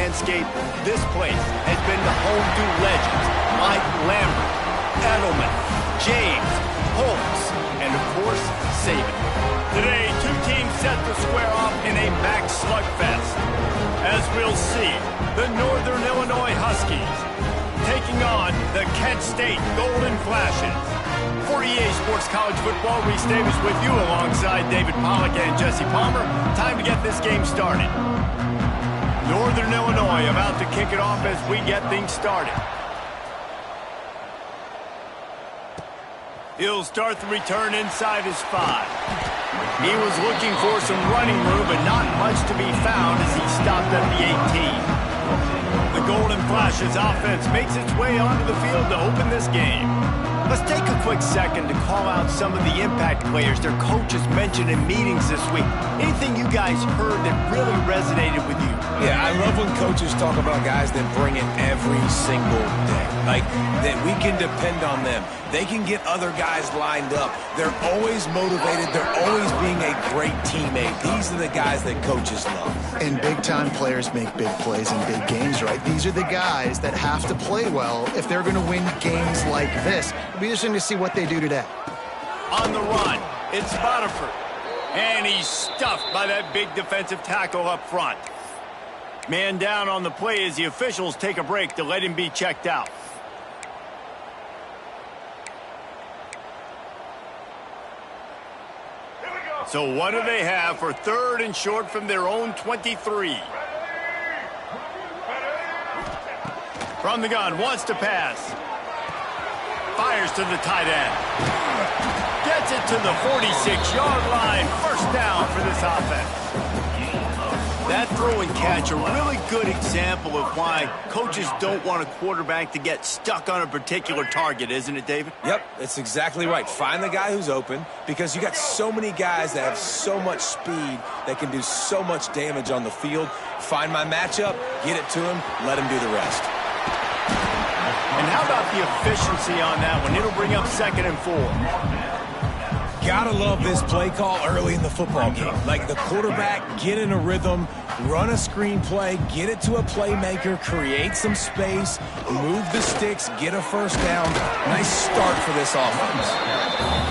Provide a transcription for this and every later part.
landscape, this place has been the home to legends like Lambert, Edelman, James, Holmes, and of course, Saban. Today, two teams set to square off in a back slugfest. As we'll see, the Northern Illinois Huskies taking on the Kent State Golden Flashes. For EA Sports College Football, Reese Davis with you alongside David Pollack and Jesse Palmer. Time to get this game started. Northern Illinois about to kick it off as we get things started. He'll start the return inside his 5. He was looking for some running room, but not much to be found as he stopped at the 18. The Golden Flashes offense makes its way onto the field to open this game. Let's take a quick second to call out some of the impact players their coaches mentioned in meetings this week. Anything you guys heard that really resonated with you? Yeah, I love when coaches talk about guys that bring it every single day. Like, that we can depend on them. They can get other guys lined up. They're always motivated. They're always being a great teammate. These are the guys that coaches love. And big-time players make big plays in big games, right? These are the guys that have to play well if they're going to win games like this. It'll be interesting to see what they do today. On the run, it's Butterford. And he's stuffed by that big defensive tackle up front. Man down on the play as the officials take a break to let him be checked out. So what do they have for 3rd and short from their own 23? From the gun, wants to pass. Fires to the tight end. Gets it to the 46-yard line. First down for this offense. That throw and catch, a really good example of why coaches don't want a quarterback to get stuck on a particular target, isn't it, David? Yep, that's exactly right. Find the guy who's open, because you got so many guys that have so much speed that can do so much damage on the field. Find my matchup, get it to him, let him do the rest. And how about the efficiency on that one? It'll bring up 2nd and 4. Gotta love this play call early in the football game. Like, the quarterback, get in a rhythm, run a screen play, get it to a playmaker, create some space, move the sticks, get a first down. Nice start for this offense.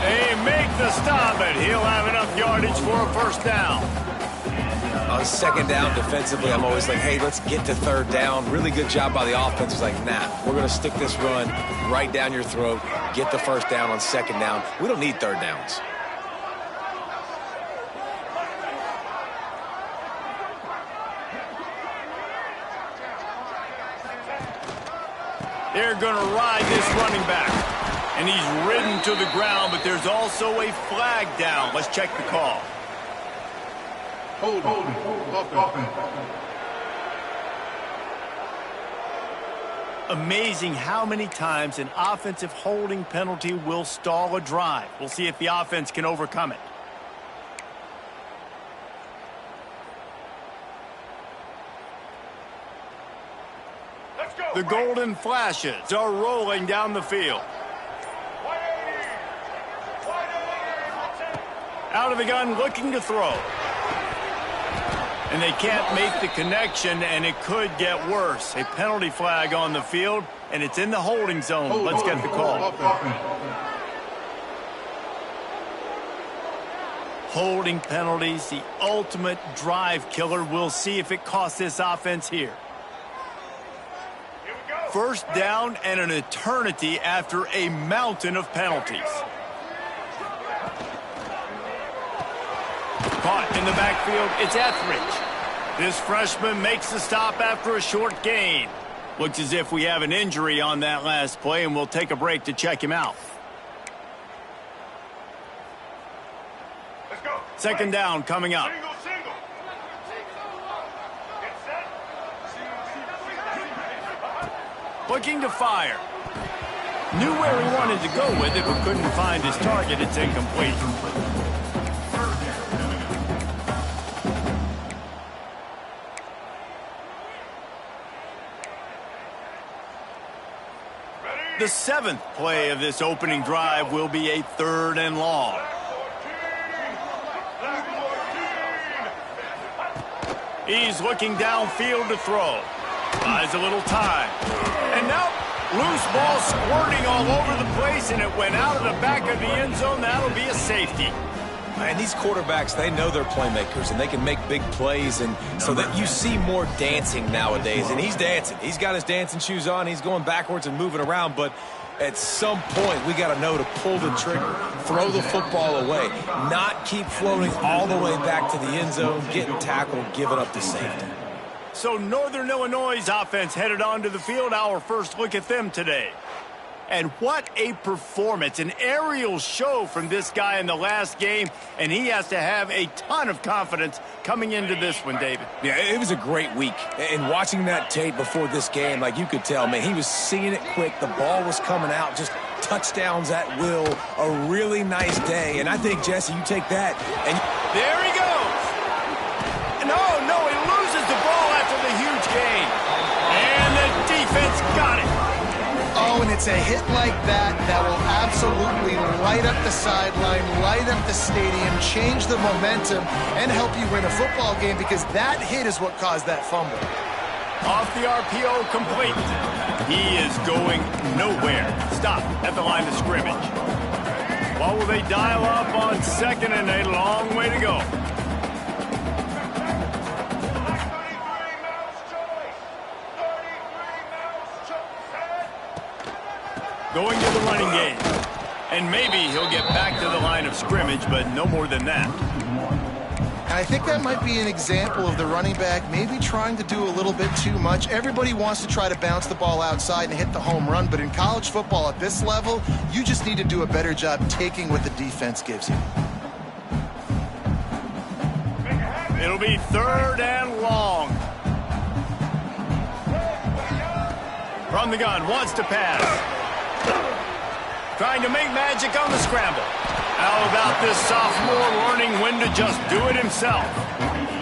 They make the stop, and he'll have enough yardage for a first down. On 2nd down defensively, I'm always like, hey, let's get to 3rd down. Really good job by the offense. It's like, nah, we're going to stick this run right down your throat, get the first down on 2nd down. We don't need 3rd downs. They're going to ride this running back. And he's ridden to the ground, but there's also a flag down. Let's check the call. Hold. Amazing how many times an offensive holding penalty will stall a drive. We'll see if the offense can overcome it. Let's go. The Golden Flashes are rolling down the field. Out of the gun, looking to throw. And they can't make the connection, and it could get worse. A penalty flag on the field, and it's in the holding zone. Let's get the call. Holding penalties, the ultimate drive killer. We'll see if it costs this offense here. First down and an eternity after a mountain of penalties. Caught in the backfield, it's Etheridge. This freshman makes the stop after a short gain. Looks as if we have an injury on that last play, and we'll take a break to check him out. Let's go. 2nd down coming up. Single. Get set. Looking to fire. Knew where he wanted to go with it, but couldn't find his target. It's incomplete. The 7th play of this opening drive will be a 3rd and long. He's looking downfield to throw. Buys a little time. And now, loose ball squirting all over the place, and it went out of the back of the end zone. That'll be a safety. And these quarterbacks, they know they're playmakers, and they can make big plays, and so that you see more dancing nowadays. And he's dancing. He's got his dancing shoes on. He's going backwards and moving around, but at some point, we got to know to pull the trigger, throw the football away, not keep floating all the way back to the end zone, getting tackled, giving up the safety. So Northern Illinois' offense headed onto the field. Our first look at them today. And what a performance, an aerial show from this guy in the last game, and he has to have a ton of confidence coming into this one, David. Yeah, it was a great week. And watching that tape before this game, like you could tell, man, he was seeing it quick. The ball was coming out, just touchdowns at will. A really nice day. And I think, Jesse, you take that. And there he goes. No, he loses the ball after the huge gain. And the defense got it. Oh, and it's a hit like that that will absolutely light up the sideline, light up the stadium, change the momentum, and help you win a football game, because that hit is what caused that fumble. Off the RPO, complete. He is going nowhere. Stop at the line of scrimmage. What will they dial up on second and a long way to go? Going to the running game. And maybe he'll get back to the line of scrimmage, but no more than that. And I think that might be an example of the running back maybe trying to do a little bit too much. Everybody wants to try to bounce the ball outside and hit the home run, but in college football at this level, you just need to do a better job taking what the defense gives you. It'll be third and long. From the gun, wants to pass. Trying to make magic on the scramble. How about this sophomore learning when to just do it himself?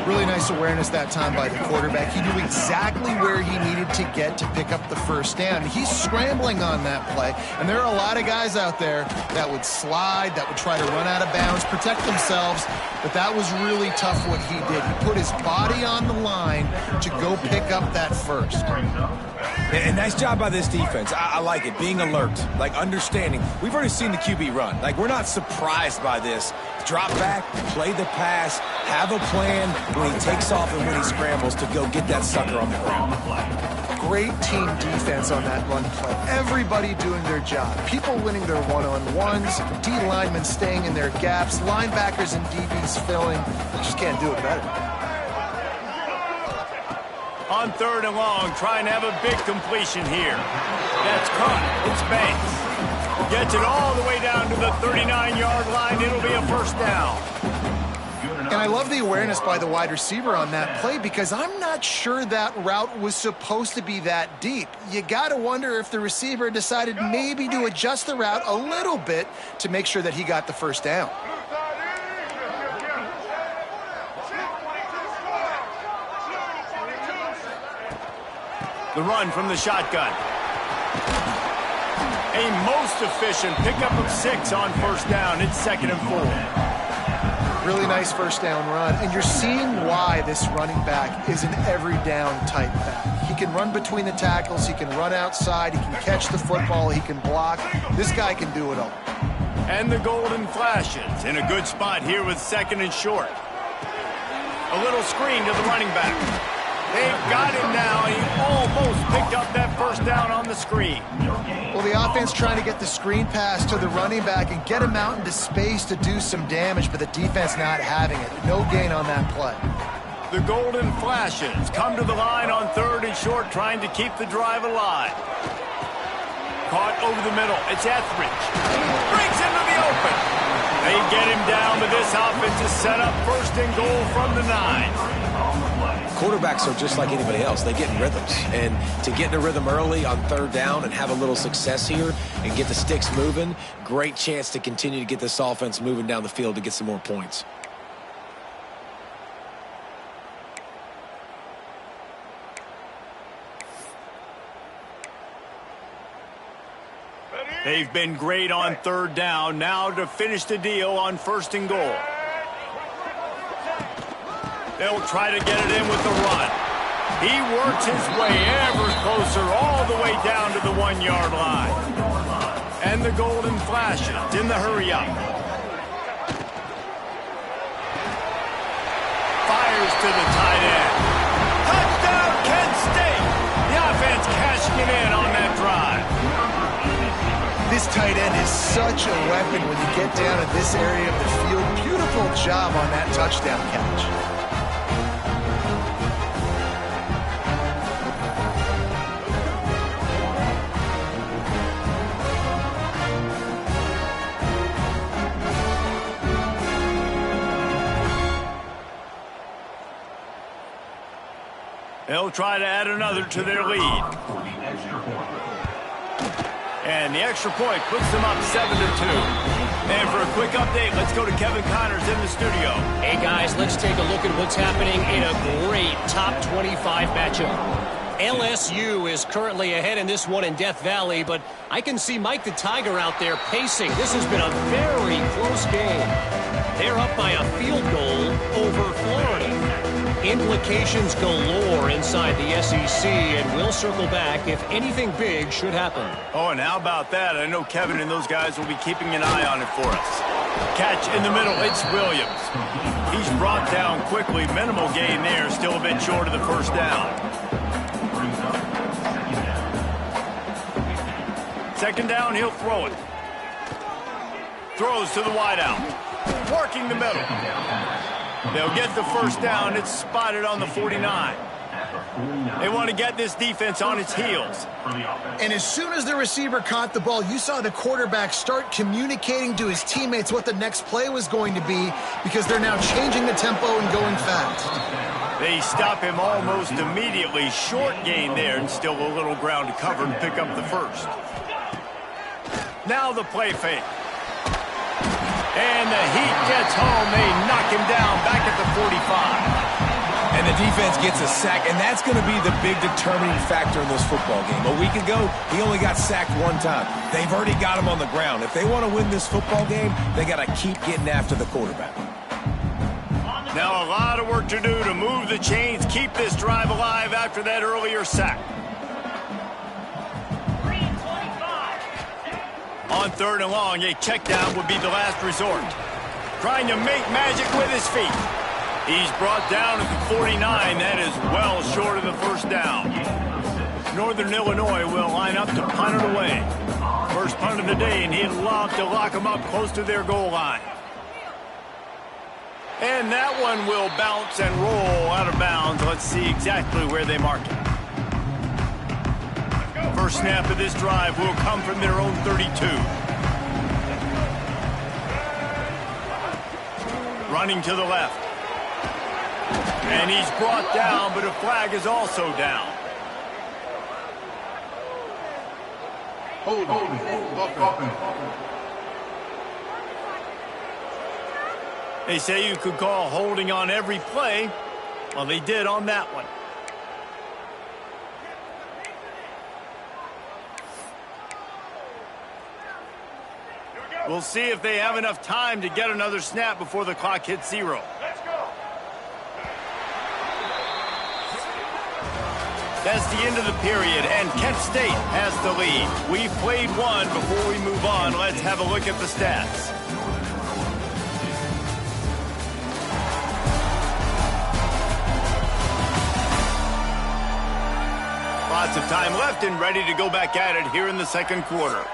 Really nice awareness that time by the quarterback. He knew exactly where he needed to get to pick up the first down. He's scrambling on that play, and there are a lot of guys out there that would slide, that would try to run out of bounds, protect themselves, but that was really tough what he did. He put his body on the line to go pick up that first. And nice job by this defense. I like it, being alert, like understanding. We've already seen the QB run. Like, we're not surprised by this. Drop back, play the pass, have a plan when he takes off and when he scrambles to go get that sucker on the ground. Great team defense on that run play. Everybody doing their job. People winning their one-on-ones, D linemen staying in their gaps, linebackers and DBs filling. You just can't do it better. On third and long, trying to have a big completion here. That's caught. It's Banks. Gets it all the way down to the 39-yard line. It'll be a first down. And I love the awareness by the wide receiver on that play, because I'm not sure that route was supposed to be that deep. You got to wonder if the receiver decided maybe to adjust the route a little bit to make sure that he got the first down. The run from the shotgun. A most efficient pickup of 6 on first down. It's 2nd and 4. Really nice first down run. And you're seeing why this running back is an every down type back. He can run between the tackles. He can run outside. He can catch the football. He can block. This guy can do it all. And the golden flashes in a good spot here with 2nd and short. A little screen to the running back. They've got him now. He almost picked up that first down on the screen. Well, the offense trying to get the screen pass to the running back and get him out into space to do some damage, but the defense not having it. No gain on that play. The golden flashes come to the line on 3rd and short, trying to keep the drive alive. Caught over the middle. It's Etheridge. Breaks into the open. They get him down, but this offense is set up 1st and goal from the 9. Quarterbacks are just like anybody else. They get in rhythms. And to get in a rhythm early on 3rd down and have a little success here and get the sticks moving, great chance to continue to get this offense moving down the field to get some more points. They've been great on 3rd down. Now to finish the deal on 1st and goal. They'll try to get it in with the run. He works his way ever closer all the way down to the 1-yard line. And the golden flashes in the hurry-up. Fires to the tight end. Touchdown, Kent State! The offense cashing it in on that drive. This tight end is such a weapon when you get down in this area of the field. Beautiful job on that touchdown catch. They'll try to add another to their lead. And the extra point puts them up 7-2. And for a quick update, let's go to Kevin Connors in the studio. Hey, guys, let's take a look at what's happening in a great top 25 matchup. LSU is currently ahead in this one in Death Valley, but I can see Mike the Tiger out there pacing. This has been a very close game. They're up by a field goal over Florida. Implications galore inside the SEC, and we'll circle back if anything big should happen. Oh, and how about that? I know Kevin and those guys will be keeping an eye on it for us. Catch in the middle, it's Williams. He's brought down quickly. Minimal gain there, still a bit short of the first down. Second down, he'll throw it. Throws to the wideout. Working the middle. They'll get the first down. It's spotted on the 49. They want to get this defense on its heels. And as soon as the receiver caught the ball, you saw the quarterback start communicating to his teammates what the next play was going to be, because they're now changing the tempo and going fast. They stop him almost immediately. Short gain there, and still a little ground to cover to pick up the first. Now the play fake. And the Heat gets home. They knock him down back at the 45. And the defense gets a sack, and that's going to be the big determining factor in this football game. A week ago, he only got sacked one time. They've already got him on the ground. If they want to win this football game, they got to keep getting after the quarterback. Now a lot of work to do to move the chains, keep this drive alive after that earlier sack. On third and long, a check down would be the last resort. Trying to make magic with his feet. He's brought down at the 49. That is well short of the first down. Northern Illinois will line up to punt it away. First punt of the day, and he'd love to lock them up close to their goal line. And that one will bounce and roll out of bounds. Let's see exactly where they mark it. First snap of this drive will come from their own 32. Running to the left. And he's brought down, but a flag is also down. They say you could call holding on every play. Well, they did on that one. We'll see if they have enough time to get another snap before the clock hits 0. Let's go. That's the end of the period, and Kent State has the lead. We've played one. Before we move on, let's have a look at the stats. Lots of time left and ready to go back at it here in the second quarter.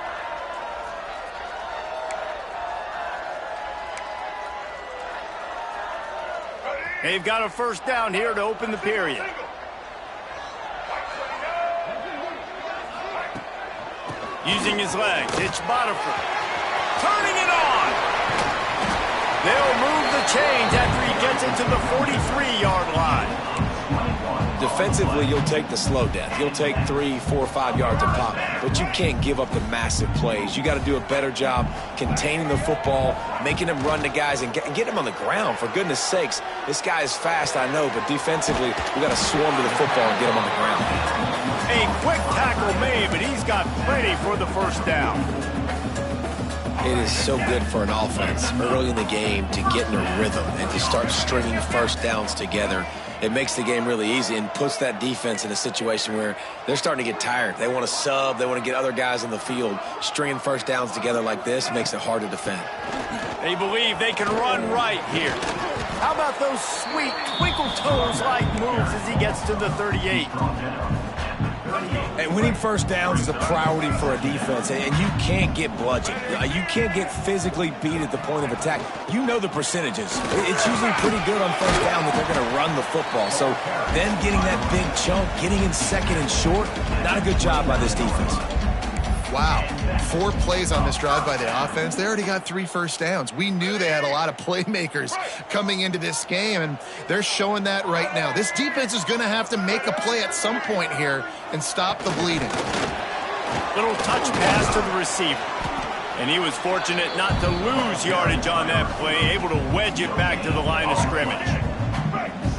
They've got a first down here to open the period. Using his legs, it's Botifer. Turning it on! They'll move the chains after he gets into the 43-yard line. Defensively, you'll take the slow death. You'll take 3, 4, 5 yards a pop, but you can't give up the massive plays. You got to do a better job containing the football, making him run to guys, and get him on the ground. For goodness sakes, this guy is fast, I know, but defensively, we got to swarm to the football and get him on the ground. A quick tackle made, but he's got plenty for the first down. It is so good for an offense early in the game to get in a rhythm and to start stringing first downs together. It makes the game really easy and puts that defense in a situation where they're starting to get tired. They want to sub. They want to get other guys on the field. Stringing first downs together like this makes it hard to defend. They believe they can run right here. How about those sweet twinkle toes-like moves as he gets to the 38? And winning first downs is a priority for a defense, and you can't get bludgeoned. You can't get physically beat at the point of attack. You know the percentages. It's usually pretty good on first down that they're going to run the football. So then getting that big chunk, getting in second and short, not a good job by this defense. Wow, 4 plays on this drive by the offense. They already got 3 first downs. We knew they had a lot of playmakers coming into this game, and they're showing that right now. This defense is going to have to make a play at some point here and stop the bleeding. Little touch pass to the receiver. And he was fortunate not to lose yardage on that play, able to wedge it back to the line of scrimmage.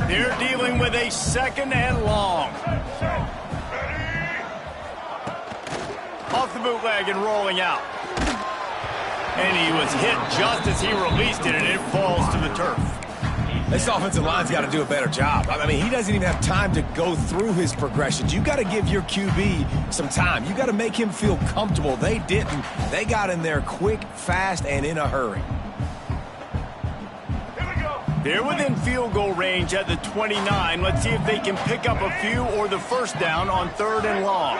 They're dealing with a 2nd and long. Off the bootleg and rolling out. And he was hit just as he released it, and it falls to the turf. This offensive line's got to do a better job. I mean, he doesn't even have time to go through his progressions. You got to give your QB some time. You got to make him feel comfortable. They didn't. They got in there quick, fast, and in a hurry. They're within field goal range at the 29. Let's see if they can pick up a few or the first down on 3rd and long.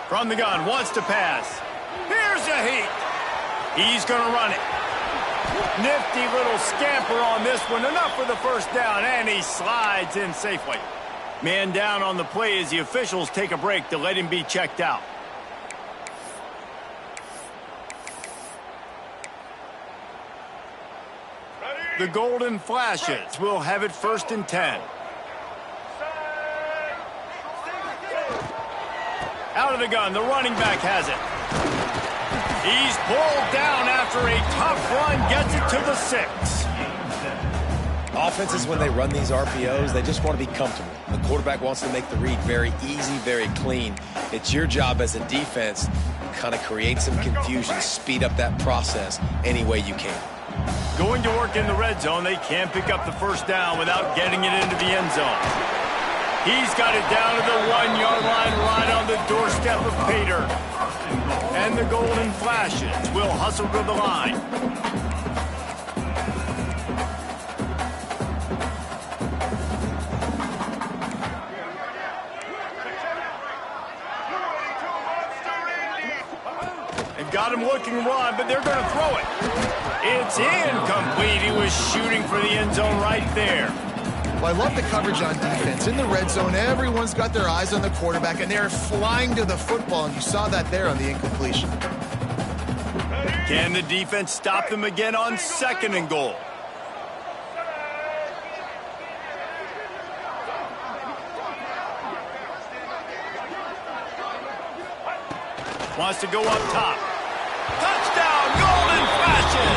From the gun, wants to pass. Here's a heat. He's going to run it. Nifty little scamper on this one. Enough for the first down, and he slides in safely. Man down on the play as the officials take a break to let him be checked out. The Golden Flashes will have it 1st and 10. Out of the gun, the running back has it. He's pulled down after a tough run, gets it to the 6. Offenses, when they run these RPOs, they just want to be comfortable. The quarterback wants to make the read very easy, very clean. It's your job as a defense to kind of create some confusion, speed up that process any way you can. Going to work in the red zone, they can't pick up the first down without getting it into the end zone. He's got it down to the 1-yard line, right on the doorstep of Pater. And the Golden Flashes will hustle to the line. They've got him looking run, but they're going to throw it. It's incomplete. He was shooting for the end zone right there. Well, I love the coverage on defense. In the red zone, everyone's got their eyes on the quarterback, and they're flying to the football, and you saw that there on the incompletion. Can the defense stop them again on 2nd and goal? Wants to go up top. Touchdown, Golden Flashes!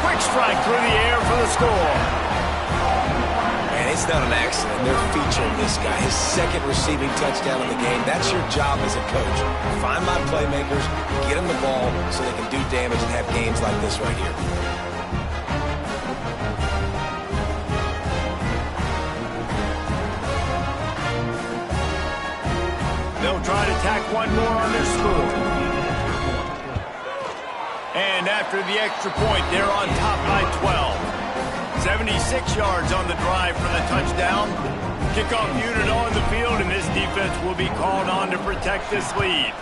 Quick strike through the air for the score. It's not an accident. They're featuring this guy. His 2nd receiving touchdown in the game. That's your job as a coach. Find my playmakers, get them the ball so they can do damage and have games like this right here. They'll try to tack one more on their score. And after the extra point, they're on top by 12. 76 yards on the drive for the touchdown. Kickoff unit on the field, and this defense will be called on to protect this lead.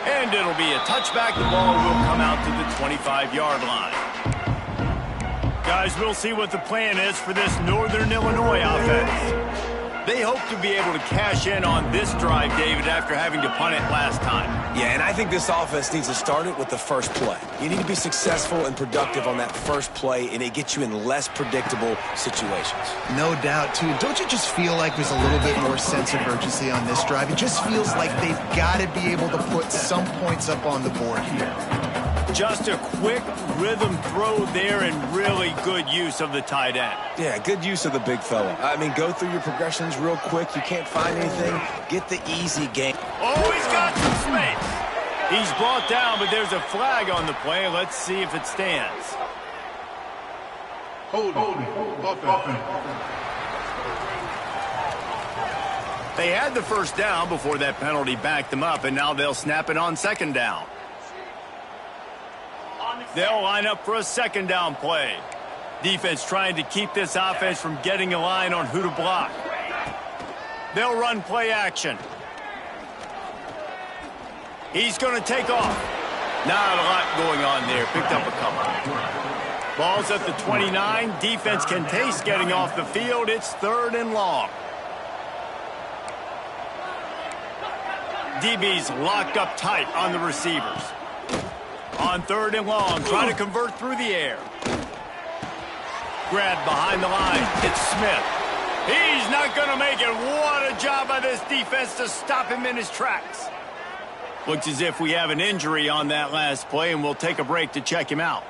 And it'll be a touchback. The ball will come out to the 25-yard line. Guys, we'll see what the plan is for this Northern Illinois offense. They hope to be able to cash in on this drive, David, after having to punt it last time. Yeah, and I think this offense needs to start it with the first play. You need to be successful and productive on that first play, and it gets you in less predictable situations. No doubt, too. Don't you just feel like there's a little bit more sense of urgency on this drive? It just feels like they've got to be able to put some points up on the board here. Just a quick rhythm throw there and really good use of the tight end. Yeah, good use of the big fella. I mean, go through your progressions real quick. You can't find anything. Get the easy game. Oh, he's got some space. He's brought down, but there's a flag on the play. Let's see if it stands. Hold offense. They had the first down before that penalty backed them up, and now they'll snap it on second down. They'll line up for a second down play. Defense trying to keep this offense from getting a line on who to block. They'll run play action. He's going to take off. Not a lot going on there. Picked up a couple. Ball's at the 29. Defense can taste getting off the field. It's 3rd and long. DB's locked up tight on the receivers. On 3rd and long, trying to convert through the air. Grabbed behind the line. It's Smith. He's not going to make it. What a job by this defense to stop him in his tracks. Looks as if we have an injury on that last play, and we'll take a break to check him out.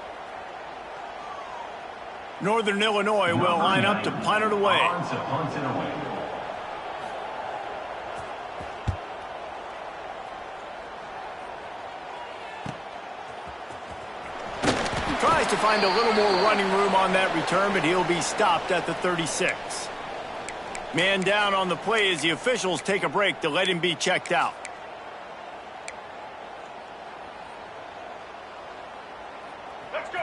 Northern Illinois will line up to punt it away. Tries to find a little more running room on that return, but he'll be stopped at the 36. Man down on the play as the officials take a break to let him be checked out.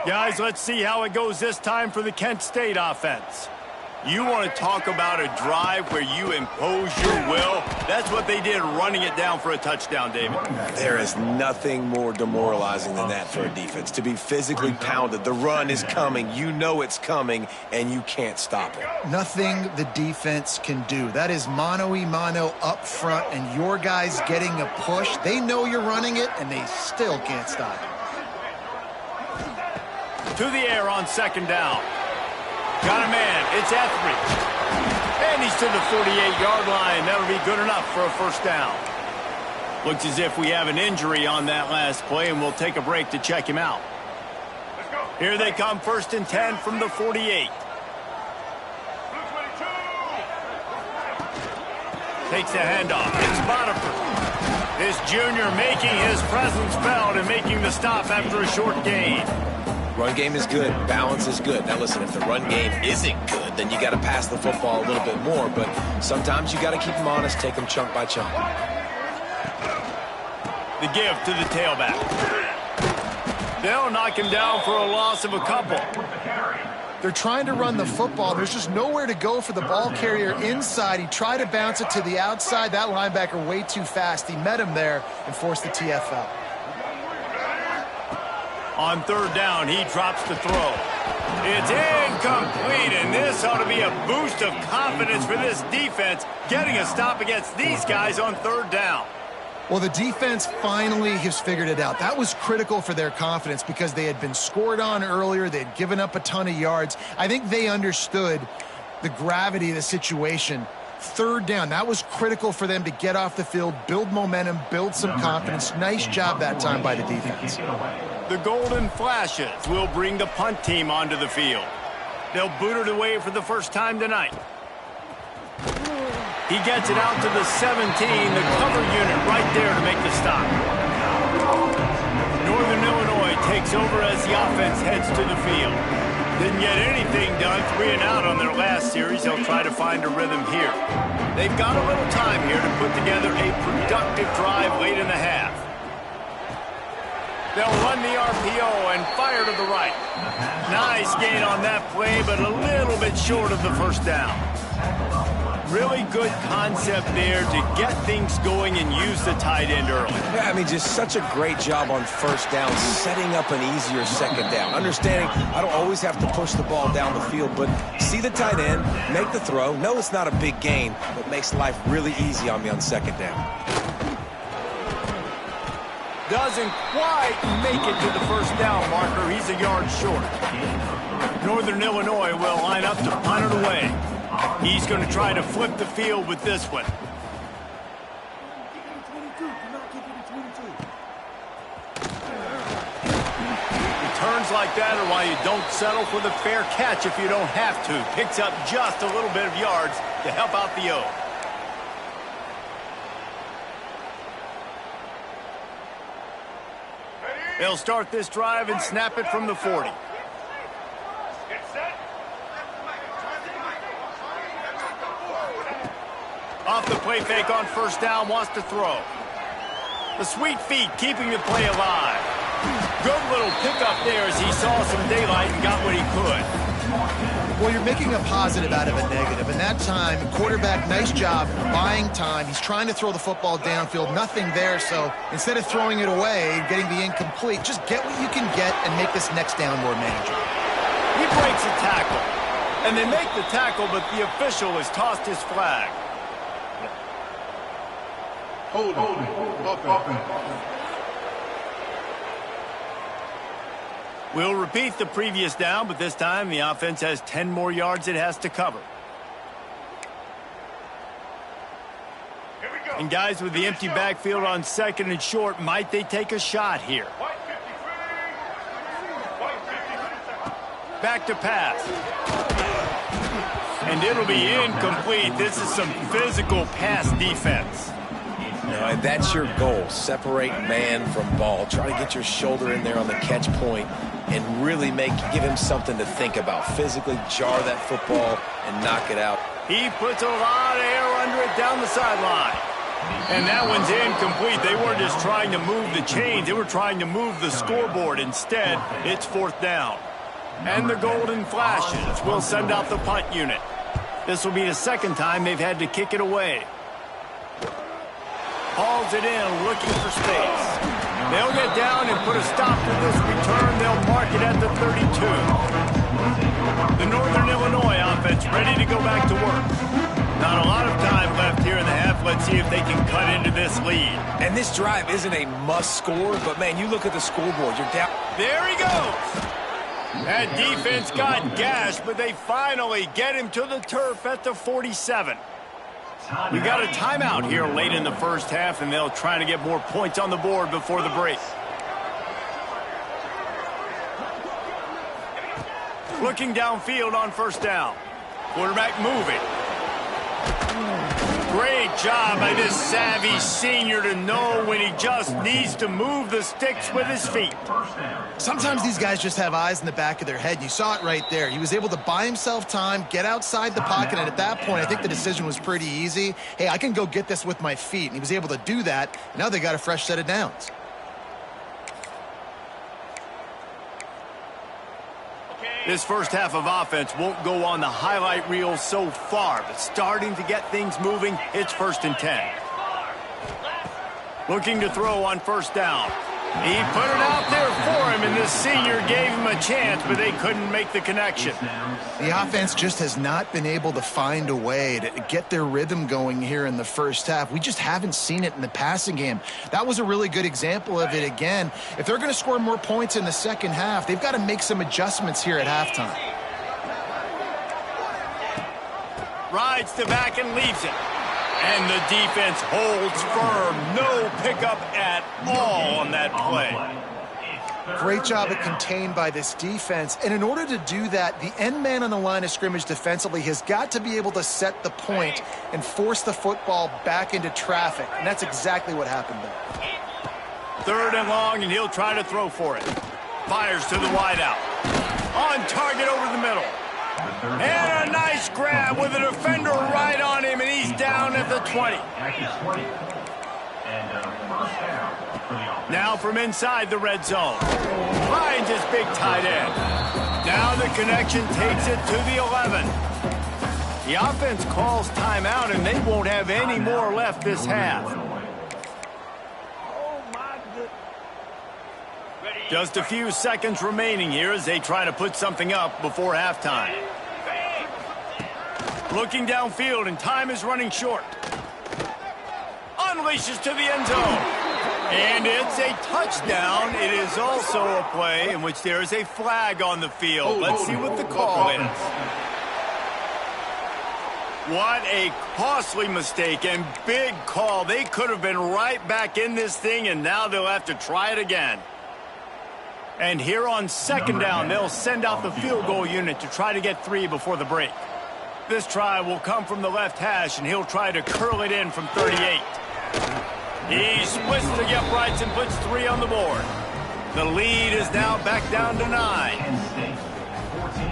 Guys, let's see how it goes this time for the Kent State offense. You want to talk about a drive where you impose your will? That's what they did, running it down for a touchdown, David. There is nothing more demoralizing than that for a defense. To be physically pounded. The run is coming. You know it's coming, and you can't stop it. Nothing the defense can do. That is mano-a-mano up front, and your guys getting a push. They know you're running it, and they still can't stop it. To the air on second down. Got a man. It's Etheridge. And he's to the 48-yard line. That'll be good enough for a first down. Looks as if we have an injury on that last play, and we'll take a break to check him out. Here they come, 1st and 10 from the 48. Takes the handoff. It's Bonifer. This junior making his presence felt and making the stop after a short gain. Run game is good. Balance is good. Now, listen, if the run game isn't good, then you got to pass the football a little bit more. But sometimes you got to keep them honest, take them chunk by chunk. The give to the tailback. They'll knock him down for a loss of a couple. They're trying to run the football. There's just nowhere to go for the ball carrier inside. He tried to bounce it to the outside. That linebacker way too fast. He met him there and forced the TFL. On 3rd down, he drops the throw. It's incomplete, and this ought to be a boost of confidence for this defense, getting a stop against these guys on 3rd down. Well, the defense finally has figured it out. That was critical for their confidence because they had been scored on earlier. They had given up a ton of yards. I think they understood the gravity of the situation. 3rd down, that was critical for them to get off the field, build momentum, build some confidence. Nice job that time by the defense. The Golden Flashes will bring the punt team onto the field. They'll boot it away for the first time tonight. He gets it out to the 17, the cover unit right there to make the stop. Northern Illinois takes over as the offense heads to the field. Didn't get anything done, 3 and out on their last series. They'll try to find a rhythm here. They've got a little time here to put together a productive drive late in the half. They'll run the RPO and fire to the right. Nice gain on that play, but a little bit short of the first down. Really good concept there to get things going and use the tight end early. Yeah, I mean, just such a great job on 1st down, setting up an easier second down. Understanding I don't always have to push the ball down the field, but see the tight end, make the throw. No, it's not a big gain, but makes life really easy on me on 2nd down. Doesn't quite make it to the first down marker. He's a yard short. Northern Illinois will line up to punt it away. He's going to try to flip the field with this one. Returns like that are why you don't settle for the fair catch if you don't have to. Picks up just a little bit of yards to help out the O. They'll start this drive and snap it from the 40. Off the play fake on first down, wants to throw. The sweet feet keeping the play alive. Good little pickup there as he saw some daylight and got what he could. Well, you're making a positive out of a negative. And that time, quarterback, nice job buying time. He's trying to throw the football downfield. Nothing there, so instead of throwing it away, getting the incomplete, just get what you can get and make this next down more manageable. He breaks a tackle. And they make the tackle, but the official has tossed his flag. Hold offense. We'll repeat the previous down, but this time the offense has 10 more yards it has to cover. And guys, with the empty backfield on second and short, might they take a shot here? Back to pass. And it'll be incomplete. This is some physical pass defense. No, that's your goal. Separate man from ball. Try to get your shoulder in there on the catch point and really give him something to think about. Physically jar that football and knock it out. He puts a lot of air under it down the sideline. And that one's incomplete. They weren't just trying to move the chains. They were trying to move the scoreboard. Instead, it's fourth down. And the golden flashes will send out the punt unit. This will be the second time they've had to kick it away. Hauls it in, looking for space. They'll get down and put a stop to this return. They'll mark it at the 32. The Northern Illinois offense ready to go back to work. Not a lot of time left here in the half. Let's see if they can cut into this lead. And this drive isn't a must score, but man, you look at the scoreboard. You're down. There he goes. That defense got gashed, but they finally get him to the turf at the 47. We got a timeout here late in the first half, and they'll try to get more points on the board before the break. Looking downfield on first down. Quarterback moving. Great job by this savvy senior to know when he just needs to move the sticks with his feet. Sometimes these guys just have eyes in the back of their head. You saw it right there. He was able to buy himself time, get outside the pocket, and at that point, I think the decision was pretty easy. Hey, I can go get this with my feet. And he was able to do that. Now they got a fresh set of downs. This first half of offense won't go on the highlight reel so far, but starting to get things moving, it's 1st and 10. Looking to throw on first down. He put it out there for him, and this senior gave him a chance, but they couldn't make the connection. The offense just has not been able to find a way to get their rhythm going here in the first half. We just haven't seen it in the passing game. That was a really good example of it again. If they're going to score more points in the second half, they've got to make some adjustments here at halftime. Rides to back and leaves it. And the defense holds firm. No pickup at all on that play. Great job at contained by this defense. And in order to do that, the end man on the line of scrimmage defensively has got to be able to set the point and force the football back into traffic. And that's exactly what happened there. 3rd and long, and he'll try to throw for it. Fires to the wideout. On target over the middle. And a nice grab with a defender right on him, and he's down at the 20. Now from inside the red zone. Finds his big tight end. Now the connection takes it to the 11. The offense calls timeout, and they won't have any more left this half. Just a few seconds remaining here as they try to put something up before halftime. Looking downfield, and time is running short. Unleashes to the end zone. And it's a touchdown. It is also a play in which there is a flag on the field. Let's see what the call is. What a costly mistake and big call. They could have been right back in this thing, and now they'll have to try it again. And here on second down, they'll send out the field goal unit to try to get 3 before the break. This try will come from the left hash, and he'll try to curl it in from 38. He splits the uprights and puts 3 on the board. The lead is now back down to 9.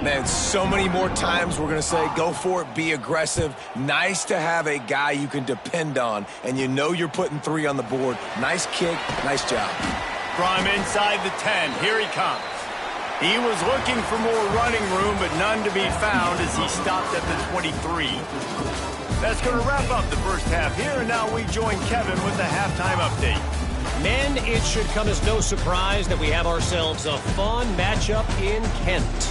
Man, so many more times we're going to say, go for it, be aggressive. Nice to have a guy you can depend on, and you know you're putting 3 on the board. Nice kick, nice job. From inside the 10, here he comes. He was looking for more running room, but none to be found as he stopped at the 23. That's going to wrap up the first half here, and now we join Kevin with the halftime update. Men, it should come as no surprise that we have ourselves a fun matchup in Kent.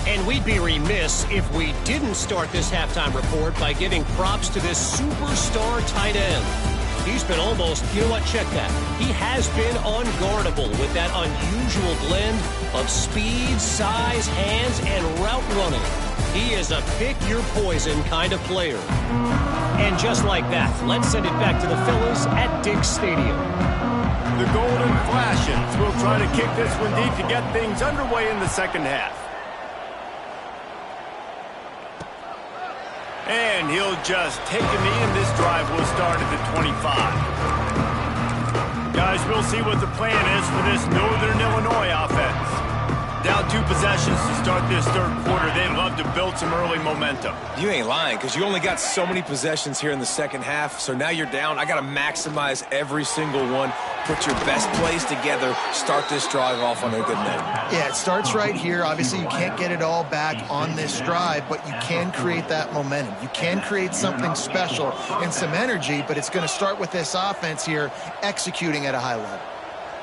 And we'd be remiss if we didn't start this halftime report by giving props to this superstar tight end. He's been almost, you know what, check that. He has been unguardable with that unusual blend of speed, size, hands, and route running. He is a pick-your-poison kind of player. And just like that, let's send it back to the fellas at Dick's Stadium. The Golden Flashes will try to kick this one deep to get things underway in the second half. And he'll just take a knee, and this drive will start at the 25. Guys, we'll see what the plan is for this Northern Illinois offense. Down 2 possessions to start this third quarter. They'd love to build some early momentum. You ain't lying, because you only got so many possessions here in the second half, so now you're down. I got to maximize every single one. Put your best plays together. Start this drive off on a good note. Yeah, it starts right here. Obviously, you can't get it all back on this drive, but you can create that momentum. You can create something special and some energy, but it's going to start with this offense here executing at a high level.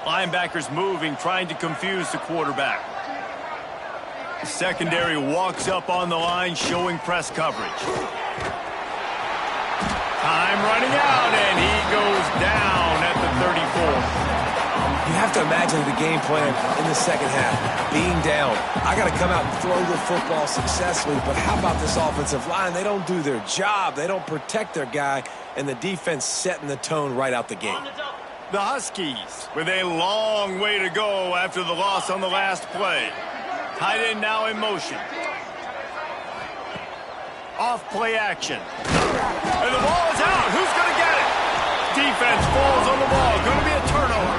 Linebackers moving, trying to confuse the quarterback. Secondary walks up on the line, showing press coverage. Time running out, and he goes down at the 34. You have to imagine the game plan in the second half. Being down, I got to come out and throw the football successfully, but how about this offensive line? They don't do their job. They don't protect their guy, and the defense setting the tone right out the gate. The Huskies with a long way to go after the loss on the last play. Tight end now in motion. Off play action. And the ball is out. Who's going to get it? Defense falls on the ball. Going to be a turnover.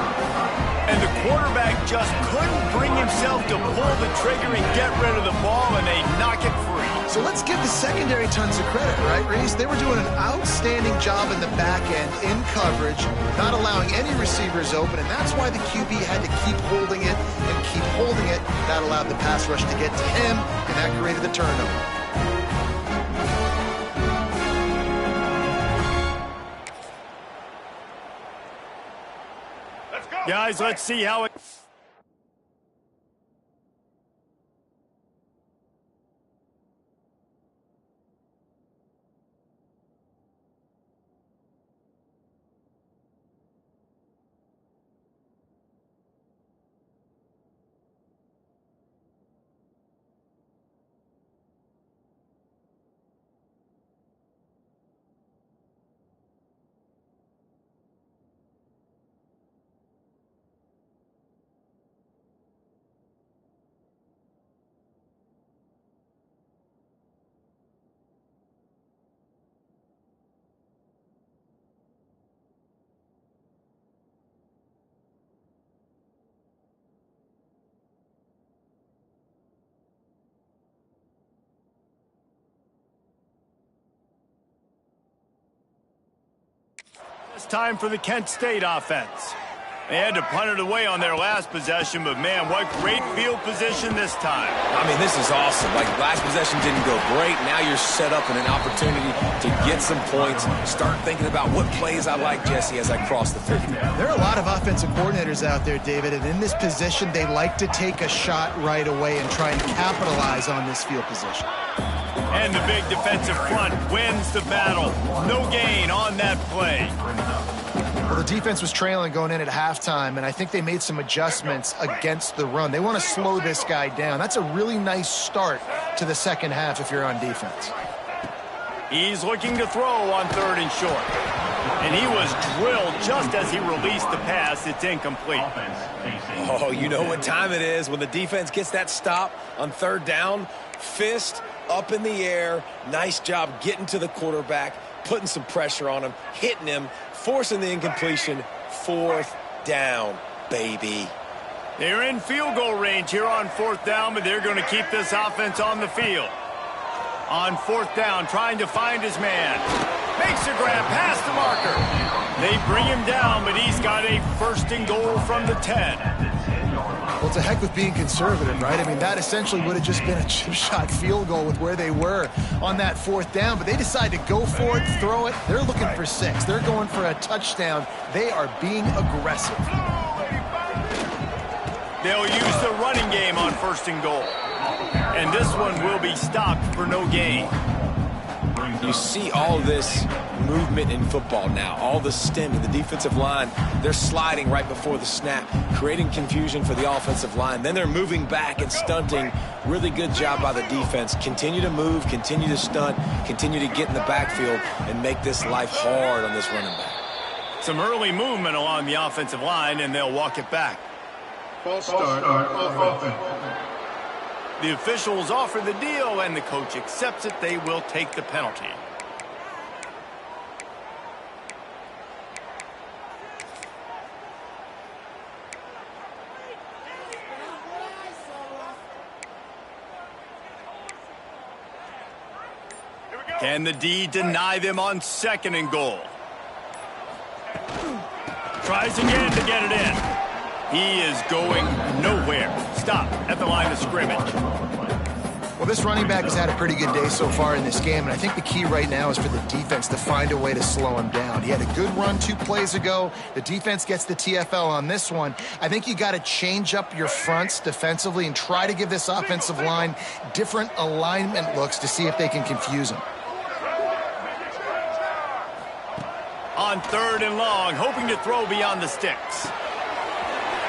And the quarterback just couldn't bring himself to pull the trigger and get rid of the ball, and they knock it free. So let's give the secondary tons of credit, right, Reese? They were doing an outstanding job in the back end, in coverage, not allowing any receivers open, and that's why the QB had to keep holding it and keep holding it. That allowed the pass rush to get to him, and that created the turnover. Guys, let's see how it... It's time for the Kent State offense. They had to punt it away on their last possession, but man, what great field position this time. I mean, this is awesome. Like, last possession didn't go great. Now you're set up in an opportunity to get some points. Start thinking about what plays I like, Jesse, as I cross the 50. There are a lot of offensive coordinators out there, David, and in this position, they like to take a shot right away and try and capitalize on this field position. And the big defensive front wins the battle. No gain on that play. Well, the defense was trailing going in at halftime, and I think they made some adjustments against the run. They want to slow this guy down. That's a really nice start to the second half if you're on defense. He's looking to throw on 3rd and short. And he was drilled just as he released the pass. It's incomplete. Oh, you know what time it is when the defense gets that stop on third down. Fist up in the air. Nice job getting to the quarterback, putting some pressure on him, hitting him, forcing the incompletion. Fourth down, baby. They're in field goal range here on fourth down, but they're going to keep this offense on the field. On fourth down, trying to find his man. Makes a grab past the marker. They bring him down, but he's got a first and goal from the 10. Well, it's a heck with being conservative, right? I mean, that essentially would have just been a chip shot field goal with where they were on that fourth down, but they decide to go for it, throw it. They're looking for 6. They're going for a touchdown. They are being aggressive. They'll use the running game on first and goal. And this one will be stopped for no gain. You see all this movement in football now, all the stem in the defensive line. They're sliding right before the snap, creating confusion for the offensive line. Then they're moving back and stunting. Really good job by the defense. Continue to move, continue to stunt, continue to get in the backfield and make this life hard on this running back. Some early movement along the offensive line, and they'll walk it back. False start offense. The officials offer the deal, and the coach accepts it. They will take the penalty. Can the D deny them on second and goal? Tries again to get it in. He is going nowhere. Stop at the line of scrimmage. Well, this running back has had a pretty good day so far in this game, and I think the key right now is for the defense to find a way to slow him down. He had a good run 2 plays ago. The defense gets the TFL on this one. I think you got to change up your fronts defensively and try to give this offensive line different alignment looks to see if they can confuse him. On third and long, hoping to throw beyond the sticks.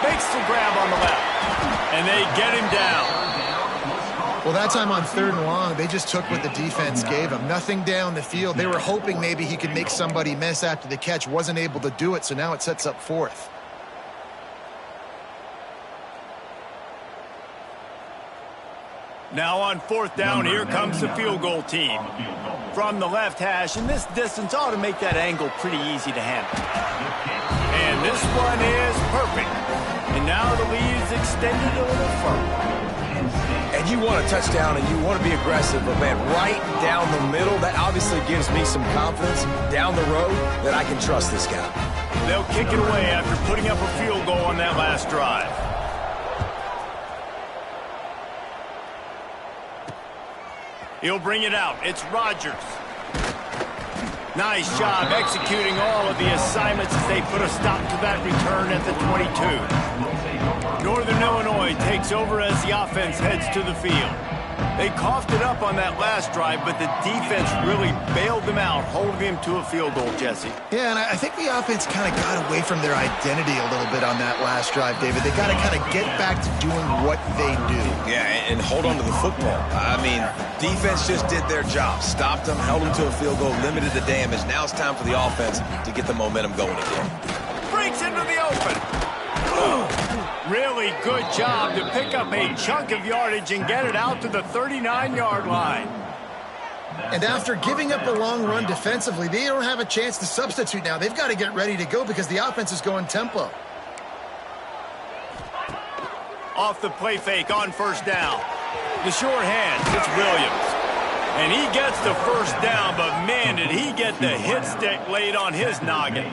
Makes the grab on the left, and they get him down. Well, that time on third and long, they just took what the defense gave him. Nothing down the field. They were hoping maybe he could make somebody miss after the catch. Wasn't able to do it, so now it sets up fourth. Now on fourth down, here comes the field goal team. From the left hash, and this distance ought to make that angle pretty easy to handle. And this one is perfect. And now the lead is extended a little further. And you want a touchdown and you want to be aggressive, but man, right down the middle, that obviously gives me some confidence down the road that I can trust this guy. They'll kick it away after putting up a field goal on that last drive. He'll bring it out. It's Rodgers. Nice job executing all of the assignments as they put a stop to that return at the 22. Northern Illinois takes over as the offense heads to the field. They coughed it up on that last drive, but the defense really bailed them out, holding them to a field goal, Jesse. Yeah, and I think the offense kind of got away from their identity a little bit on that last drive, David. They got to kind of get back to doing what they do. Yeah, and hold on to the football. I mean, defense just did their job. Stopped them, held them to a field goal, limited the damage. Now it's time for the offense to get the momentum going again. Breaks into the open. Really good job to pick up a chunk of yardage and get it out to the 39-yard line. And after giving up a long run defensively, they don't have a chance to substitute now. They've got to get ready to go because the offense is going tempo. Off the play fake on first down. The short hands, it's Williams. And he gets the first down, but man, did he get the hit stick laid on his noggin.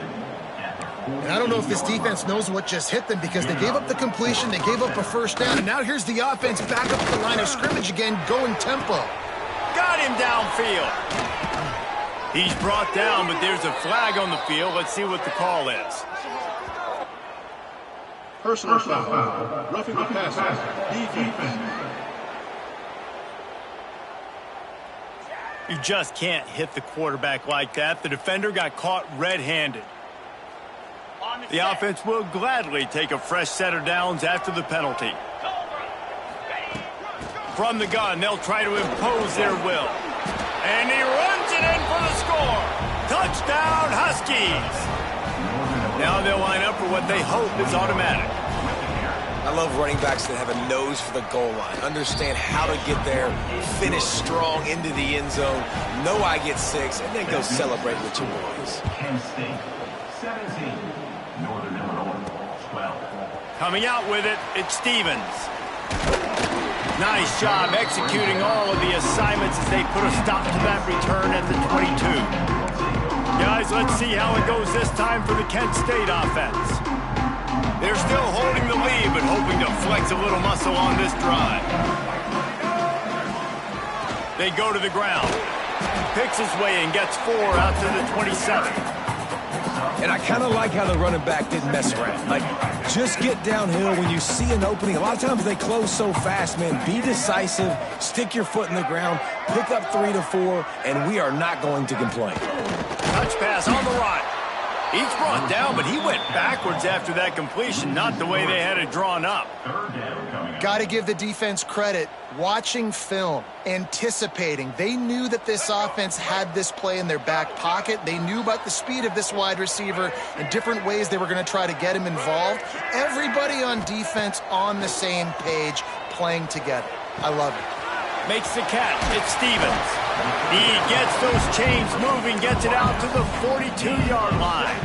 And I don't know if this defense knows what just hit them because they gave up the completion, they gave up a first down, and now here's the offense back up the line of scrimmage again, going tempo. Got him downfield. He's brought down, but there's a flag on the field. Let's see what the call is. Personal foul. Roughing the passer. Defense. You just can't hit the quarterback like that. The defender got caught red-handed. The offense will gladly take a fresh set of downs after the penalty. From the gun, they'll try to impose their will. And he runs it in for the score. Touchdown, Huskies! Now they'll line up for what they hope is automatic. I love running backs that have a nose for the goal line, understand how to get there, finish strong into the end zone, know I get 6, and then go celebrate with your boys. Kent State, 17. Northern Illinois, 12. Coming out with it, it's Stevens. Nice job executing all of the assignments as they put a stop to that return at the 22. Guys, let's see how it goes this time for the Kent State offense. They're still holding the lead, but hoping to flex a little muscle on this drive. They go to the ground. Picks his way and gets 4 out to the 27. And I kind of like how the running back didn't mess around. Like, just get downhill when you see an opening. A lot of times they close so fast, man. Be decisive, stick your foot in the ground, pick up 3 to 4, and we are not going to complain. Touch pass on the run. He's brought down, but he went backwards after that completion, not the way they had it drawn up. Got to give the defense credit. Watching film, anticipating. They knew that this offense had this play in their back pocket. They knew about the speed of this wide receiver and different ways they were going to try to get him involved. Everybody on defense on the same page, playing together. I love it. Makes the catch. It's Stevens. He gets those chains moving, gets it out to the 42-yard line.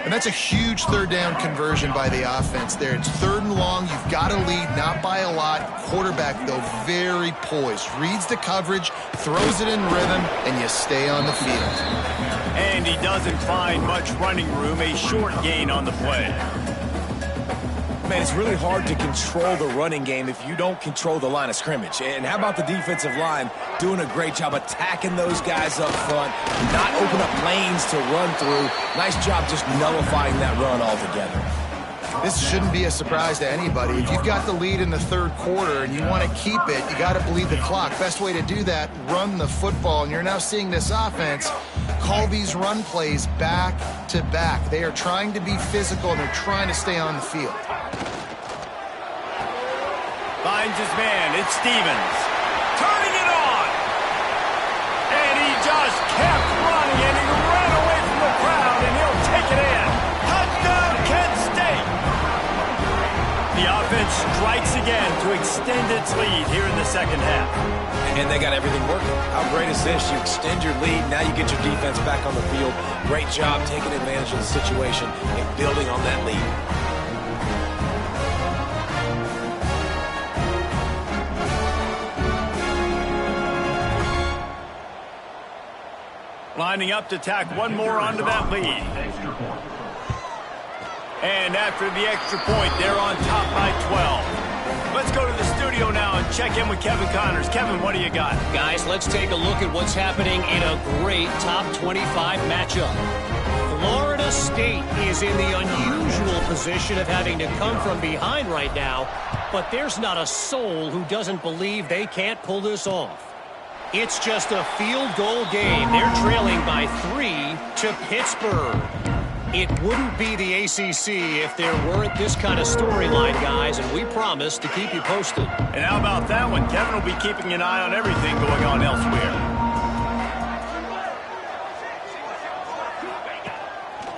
And that's a huge third down conversion by the offense there. It's 3rd and long. You've got to lead, not by a lot. Quarterback, though, very poised. Reads the coverage, throws it in rhythm, and you stay on the field. And he doesn't find much running room. A short gain on the play. Man, it's really hard to control the running game if you don't control the line of scrimmage. And how about the defensive line doing a great job attacking those guys up front, not open up lanes to run through. Nice job just nullifying that run altogether. This shouldn't be a surprise to anybody. If you've got the lead in the 3rd quarter and you want to keep it, you got to bleed the clock. Best way to do that, run the football. And you're now seeing this offense call these run plays back to back. They are trying to be physical and they're trying to stay on the field. Finds his man. It's Stevens. Turning it on. And he just kept running, and he ran away from the crowd, and he'll take it in. Touchdown, Kent State. The offense strikes again to extend its lead here in the 2nd half. And they got everything working. How great is this? You extend your lead, now you get your defense back on the field. Great job taking advantage of the situation and building on that lead. Lining up to tack one more onto that lead. And after the extra point, they're on top by 12. Let's go to the studio now and check in with Kevin Connors. Kevin, what do you got? Guys, let's take a look at what's happening in a great top 25 matchup. Florida State is in the unusual position of having to come from behind right now, but there's not a soul who doesn't believe they can't pull this off. It's just a field goal game. They're trailing by 3 to Pittsburgh. It wouldn't be the ACC if there weren't this kind of storyline, guys, and we promise to keep you posted. And how about that one? Kevin will be keeping an eye on everything going on elsewhere.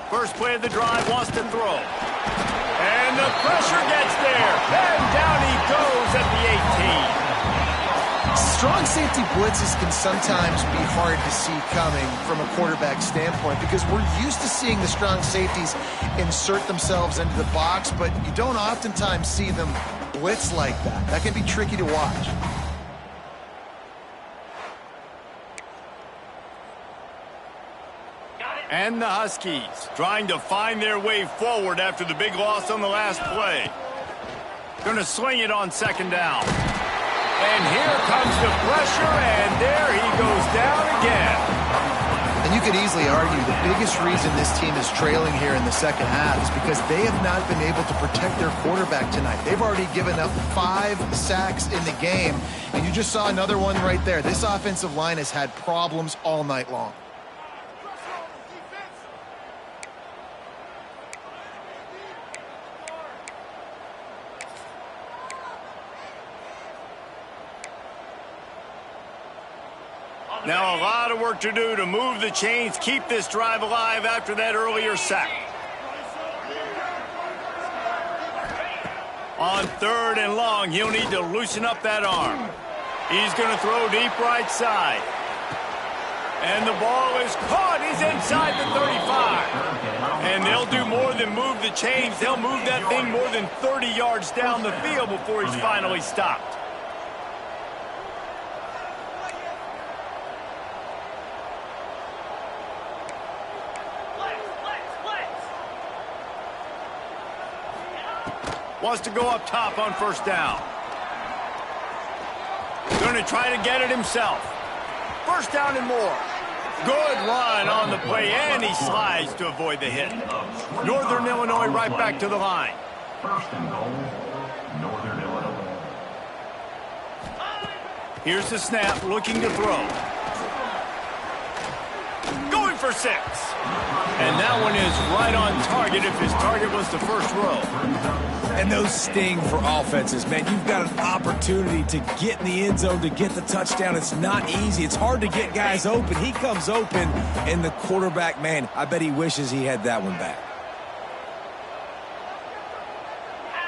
First play of the drive, wants to throw. And the pressure gets there. And down he goes at the 18. Strong safety blitzes can sometimes be hard to see coming from a quarterback standpoint because we're used to seeing the strong safeties insert themselves into the box, but you don't oftentimes see them blitz like that. That can be tricky to watch. And the Huskies trying to find their way forward after the big loss on the last play. Going to swing it on 2nd down. And here comes the pressure, and there he goes down again. And you could easily argue the biggest reason this team is trailing here in the 2nd half is because they have not been able to protect their quarterback tonight. They've already given up 5 sacks in the game, and you just saw another one right there. This offensive line has had problems all night long. Now a lot of work to do to move the chains, keep this drive alive after that earlier sack. On 3rd and long, he'll need to loosen up that arm. He's going to throw deep right side. And the ball is caught. He's inside the 35. And they'll do more than move the chains. They'll move that thing more than 30 yards down the field before he's finally stopped. Wants to go up top on 1st down. Going to try to get it himself. 1st down and more. Good run on the play, and he slides to avoid the hit. Northern Illinois right back to the line. 1st and goal, Northern Illinois. Here's the snap, looking to throw. Going for 6. And that one is right on target if his target was the 1st row. And those sting for offenses, man. You've got an opportunity to get in the end zone, to get the touchdown. It's not easy. It's hard to get guys open. He comes open, and the quarterback, man, I bet he wishes he had that one back.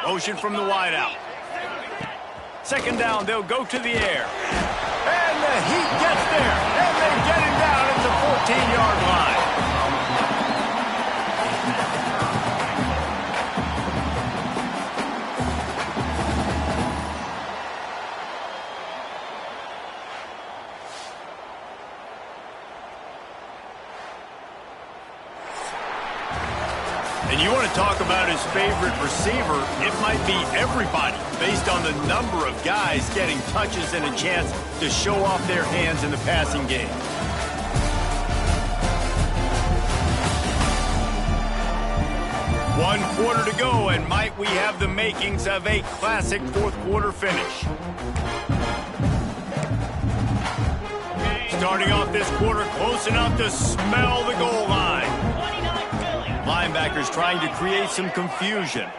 Motion from the wideout. 2nd down, they'll go to the air. And the Heat gets there, and they get him down at the 14-yard line. And you want to talk about his favorite receiver, it might be everybody, based on the number of guys getting touches and a chance to show off their hands in the passing game. One quarter to go, and might we have the makings of a classic 4th quarter finish. Starting off this quarter close enough to smell the goal line. Linebackers trying to create some confusion.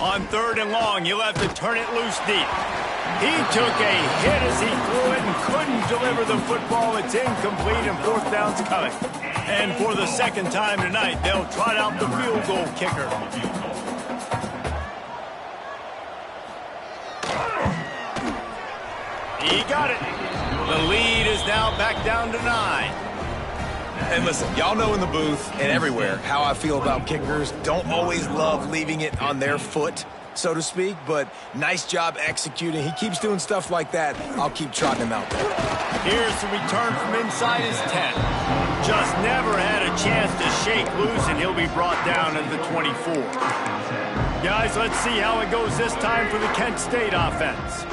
On 3rd and long, he'll have to turn it loose deep. He took a hit as he threw it and couldn't deliver the football. It's incomplete, and 4th down's coming. And for the 2nd time tonight, they'll trot out the field goal kicker. He got it. The lead is now back down to 9. And listen, y'all know in the booth and everywhere how I feel about kickers. Don't always love leaving it on their foot, so to speak, but nice job executing. He keeps doing stuff like that. I'll keep trotting him out there. Here's the return from inside his 10. Just never had a chance to shake loose, and he'll be brought down at the 24. Guys, let's see how it goes this time for the Kent State offense.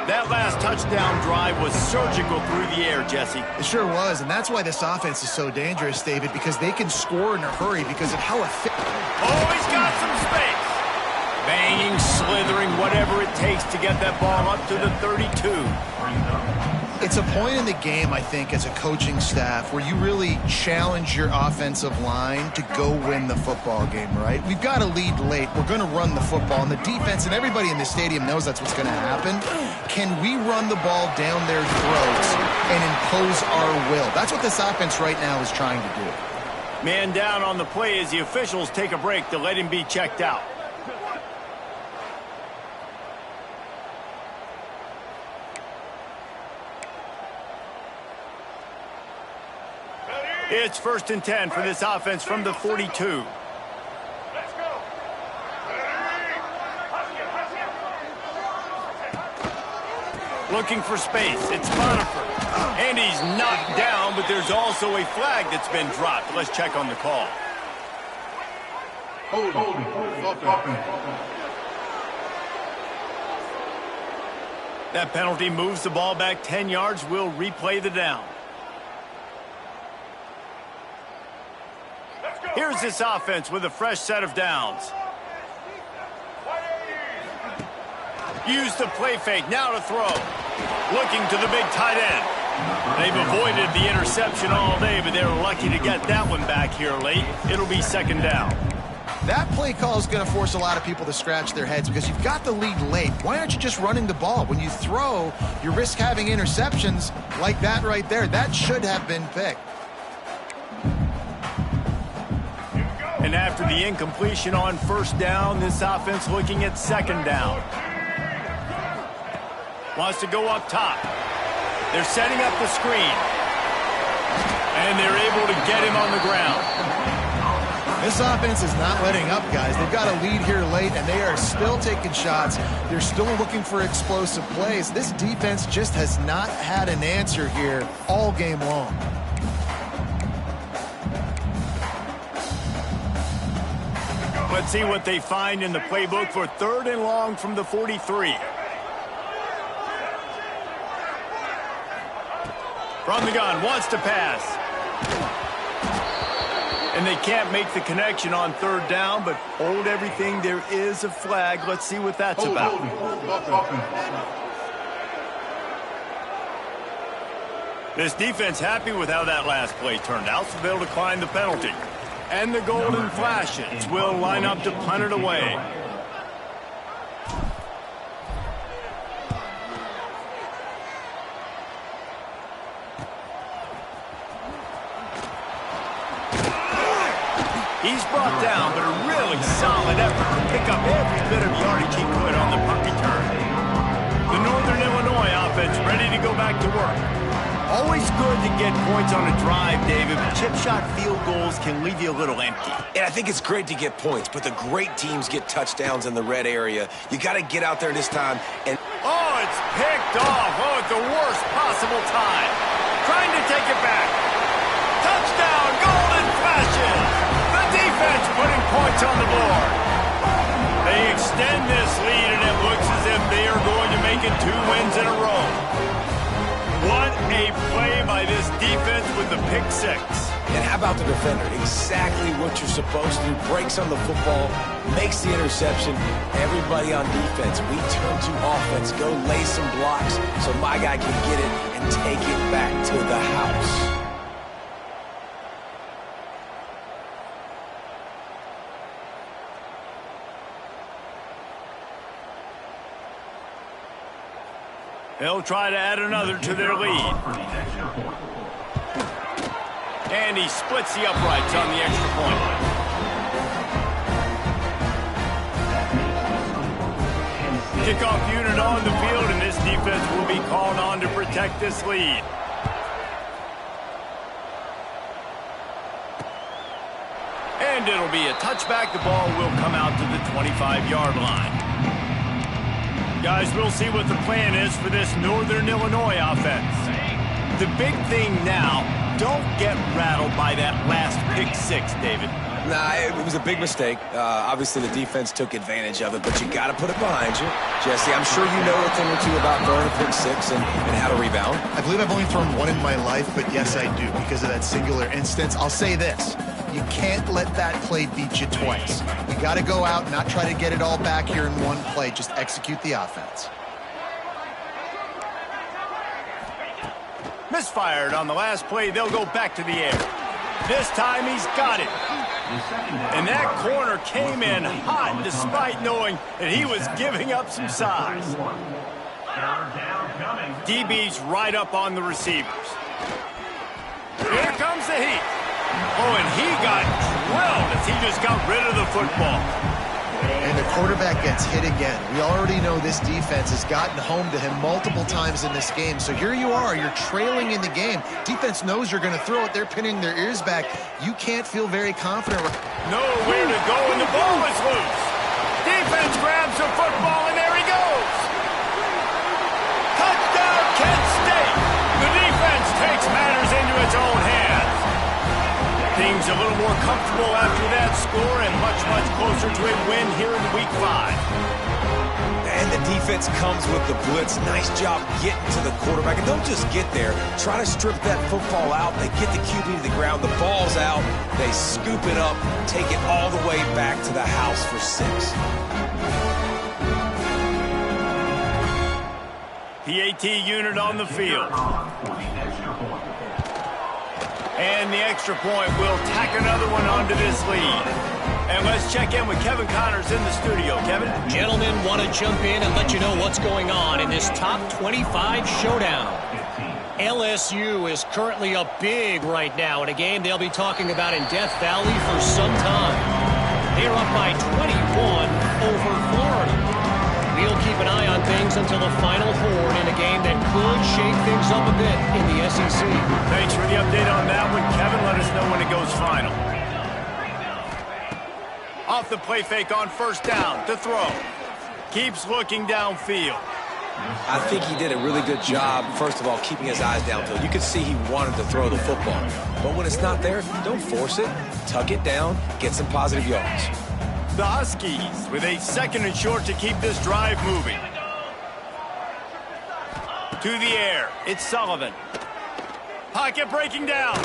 That last touchdown drive was surgical through the air, Jesse. It sure was, and that's why this offense is so dangerous, David, because they can score in a hurry because of how effective. Oh, he's got some space. Banging, slithering, whatever it takes to get that ball up to the 32. It's a point in the game, I think, as a coaching staff where you really challenge your offensive line to go win the football game, right? We've got to lead late. We're going to run the football, and the defense and everybody in the stadium knows that's what's going to happen. Can we run the ball down their throats and impose our will? That's what this offense right now is trying to do. Man down on the play as the officials take a break to let him be checked out. It's 1st and 10 for this offense from the 42. Let's go. Looking for space. It's Boniford. And he's knocked down, but there's also a flag that's been dropped. Let's check on the call. Holding. That penalty moves the ball back 10 yards. We'll replay the down. Here's this offense with a fresh set of downs. Use the play fake, now to throw. Looking to the big tight end. They've avoided the interception all day, but they were lucky to get that one back here late. It'll be 2nd down. That play call is going to force a lot of people to scratch their heads because you've got the lead late. Why aren't you just running the ball? When you throw, you risk having interceptions like that right there. That should have been picked. And after the incompletion on first down, this offense looking at second down. Wants to go up top. They're setting up the screen. And they're able to get him on the ground. This offense is not letting up, guys. They've got a lead here late, and they are still taking shots. They're still looking for explosive plays. This defense just has not had an answer here all game long. Let's see what they find in the playbook for 3rd and long from the 43. From the gun, wants to pass. And they can't make the connection on 3rd down, but hold everything. There is a flag. Let's see what that's about. This defense happy with how that last play turned out, so they'll decline the penalty. And the Golden Flashes will line up to punt it away. He's brought down, but a really solid effort to pick up every bit of yardage he could on the punt return. The Northern Illinois offense ready to go back to work. Always good to get points on a drive, David, but chip shot field goals can leave you a little empty. And I think it's great to get points, but the great teams get touchdowns in the red area. You got to get out there this time and... Oh, it's picked off. Oh, at the worst possible time. Trying to take it back. Touchdown, Golden Flashes. The defense putting points on the board. They extend this lead, and it looks as if they are going to make it 2 wins in a row. What a play by this defense with the pick 6. And how about the defender? Exactly what you're supposed to do. Breaks on the football, makes the interception. Everybody on defense, we turn to offense. Go lay some blocks so my guy can get it and take it back to the house. They'll try to add another to their lead. And he splits the uprights on the extra point. Kickoff unit on the field, and this defense will be called on to protect this lead. And it'll be a touchback. The ball will come out to the 25-yard line. Guys, we'll see what the plan is for this Northern Illinois offense. The big thing now, don't get rattled by that last pick 6, David. Nah, it was a big mistake. Obviously, the defense took advantage of it, but you got to put it behind you. Jesse, I'm sure you know a thing or two about throwing a pick 6 and how to rebound. I believe I've only thrown one in my life, but yes, I do because of that singular instance. I'll say this. You can't let that play beat you twice. You got to go out and not try to get it all back here in one play. Just execute the offense. Misfired on the last play. They'll go back to the air. This time he's got it. And that corner came in hot despite knowing that he was giving up some size. DB's right up on the receivers. Here comes the heat. Oh, and he got drilled as he just got rid of the football. And the quarterback gets hit again. We already know this defense has gotten home to him multiple times in this game. So here you are, you're trailing in the game. Defense knows you're going to throw it. They're pinning their ears back. You can't feel very confident. Nowhere to go, and the ball is loose. Defense grabs the football, and there he goes. Touchdown, Kent State. The defense takes matters into its own hands. Things a little more comfortable after that score and much, much closer to a win here in Week 5. And the defense comes with the blitz. Nice job getting to the quarterback. And don't just get there. Try to strip that football out. They get the QB to the ground. The ball's out. They scoop it up, take it all the way back to the house for 6. PAT unit on the field. And the extra point will tack another one onto this lead. And let's check in with Kevin Connors in the studio. Kevin? Gentlemen, want to jump in and let you know what's going on in this top 25 showdown. LSU is currently up big right now in a game they'll be talking about in Death Valley for some time. They're up by 21 over Florida. We'll keep an eye on things until the final horn in a game that could shake things up a bit in the SEC. Thanks for the update on that one, Kevin. Let us know when it goes final. Off the play fake on first down to throw. Keeps looking downfield. I think he did a really good job, first of all, keeping his eyes downfield. You could see he wanted to throw the football. But when it's not there, don't force it. Tuck it down, get some positive yards. The Huskies with a 2nd and short to keep this drive moving. To the air, it's Sullivan. Pocket breaking down.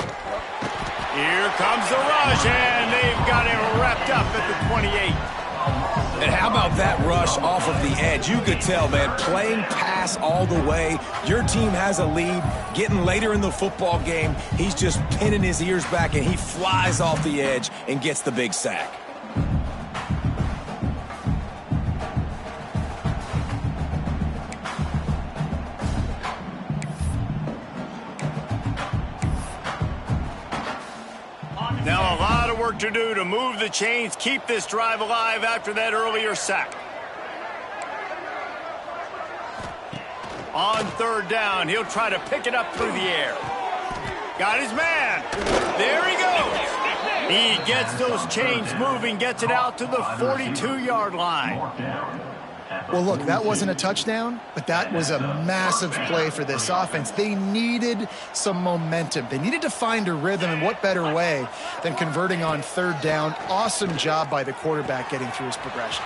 Here comes the rush, and they've got him wrapped up at the 28. And how about that rush off of the edge? You could tell, man, playing pass all the way. Your team has a lead. Getting later in the football game, he's just pinning his ears back, and he flies off the edge and gets the big sack. Now a lot of work to do to move the chains, keep this drive alive after that earlier sack. On 3rd down, he'll try to pick it up through the air. Got his man. There he goes. He gets those chains moving, gets it out to the 42-yard line. Well, look, that wasn't a touchdown, but that was a massive play for this offense. They needed some momentum. They needed to find a rhythm, and what better way than converting on 3rd down. Awesome job by the quarterback getting through his progression.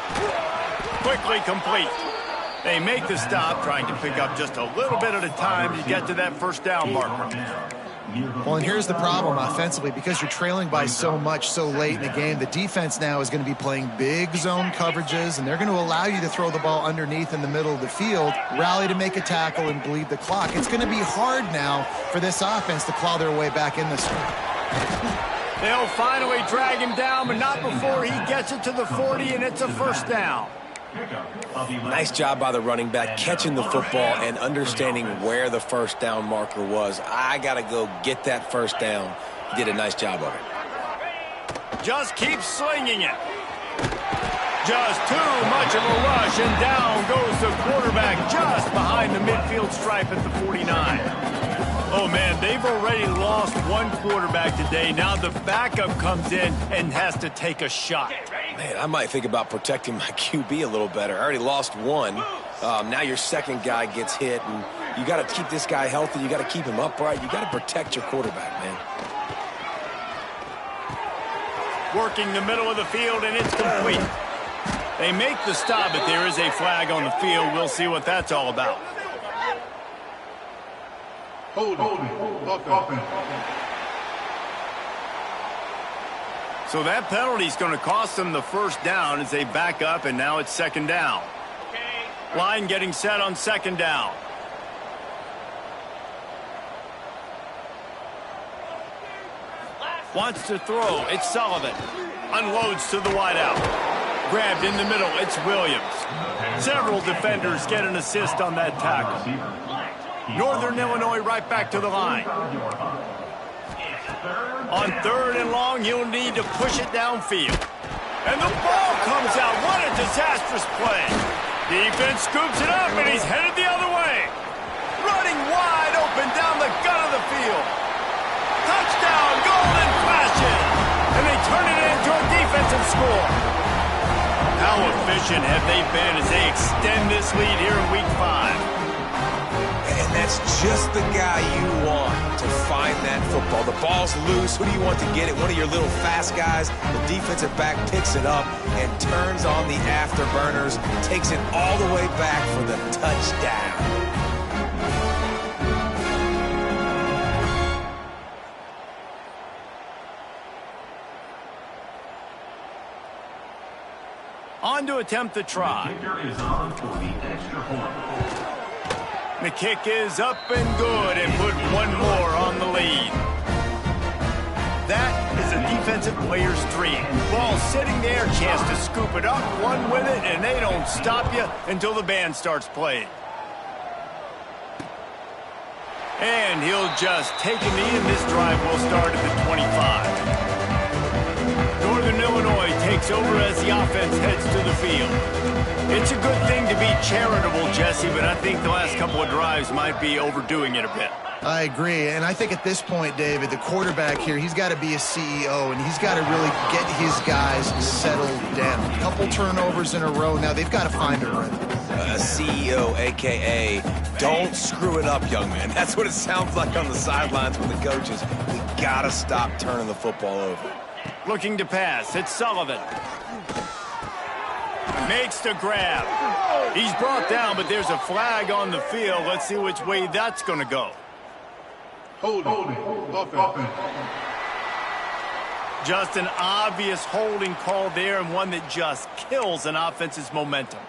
Quickly complete. They make the stop, trying to pick up just a little bit at a time to get to that 1st down marker. Well, and here's the problem offensively. Because you're trailing by so much so late in the game, the defense now is going to be playing big zone coverages, and they're going to allow you to throw the ball underneath in the middle of the field, rally to make a tackle, and bleed the clock. It's going to be hard now for this offense to claw their way back in this one. They'll finally drag him down, but not before he gets it to the 40, and it's a 1st down. Nice job by the running back, catching the football and understanding where the 1st down marker was. I got to go get that 1st down. He did a nice job of it. Just keep slinging it. Just too much of a rush, and down goes the quarterback just behind the midfield stripe at the 49. Oh, man, they've already lost one quarterback today. Now the backup comes in and has to take a shot. Man, I might think about protecting my QB a little better. I already lost one. Now your 2nd guy gets hit, and you got to keep this guy healthy. You got to keep him upright. You got to protect your quarterback, man. Working the middle of the field, and it's complete. They make the stop, but there is a flag on the field. We'll see what that's all about. Hold offense. So that penalty is going to cost them the 1st down as they back up, and now it's 2nd down. Line getting set on 2nd down. Wants to throw. It's Sullivan. Unloads to the wideout. Grabbed in the middle. It's Williams. Several defenders get an assist on that tackle. Northern Illinois right back to the line. On 3rd and long, he'll need to push it downfield. And the ball comes out. What a disastrous play. Defense scoops it up, and he's headed the other way. Running wide open down the gut of the field. Touchdown, Golden Flashes. And they turn it into a defensive score. How efficient have they been as they extend this lead here in Week 5? And that's just the guy you want to find that football. The ball's loose. Who do you want to get it? One of your little fast guys. The defensive back picks it up and turns on the afterburners, takes it all the way back for the touchdown. On to attempt the try. The kick is up and good, and put one more on the lead. That is a defensive player's dream. Ball sitting there, chance to scoop it up, run with it, and they don't stop you until the band starts playing. And he'll just take a knee, and this drive will start at the 25. Northern Illinois takes over as the offense heads to the field. It's a good thing to be charitable, Jesse, but I think the last couple of drives might be overdoing it a bit. I agree, and I think at this point, David, the quarterback here, he's got to be a CEO, and he's got to really get his guys settled down. A couple turnovers in a row. Now they've got to find a rhythm. CEO, a.k.a. don't screw it up, young man. That's what it sounds like on the sidelines with the coaches. We got to stop turning the football over. Looking to pass, it's Sullivan. Makes the grab. He's brought down, but there's a flag on the field. Let's see which way that's going to go. Holding. Offense. Just an obvious holding call there, and one that just kills an offense's momentum.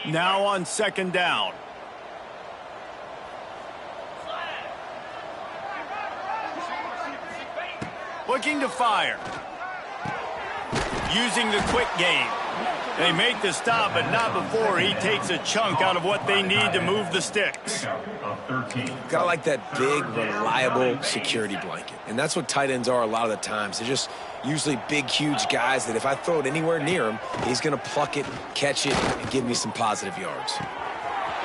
Now on second down. Looking to fire. Using the quick game. They make the stop, but not before he takes a chunk out of what they need to move the sticks. Gotta like that big, reliable security blanket. And that's what tight ends are a lot of the times. They're just usually big, huge guys that if I throw it anywhere near him, he's going to pluck it, catch it, and give me some positive yards.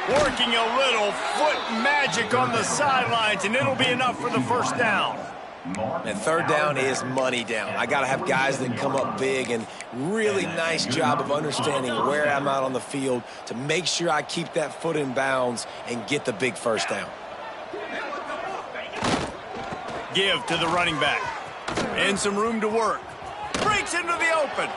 Working a little foot magic on the sidelines, and it'll be enough for the first down. And third down is money down. I got to have guys that come up big, and really nice job of understanding where I'm out on the field to make sure I keep that foot in bounds and get the big first down. Give to the running back. And some room to work. Breaks into the open.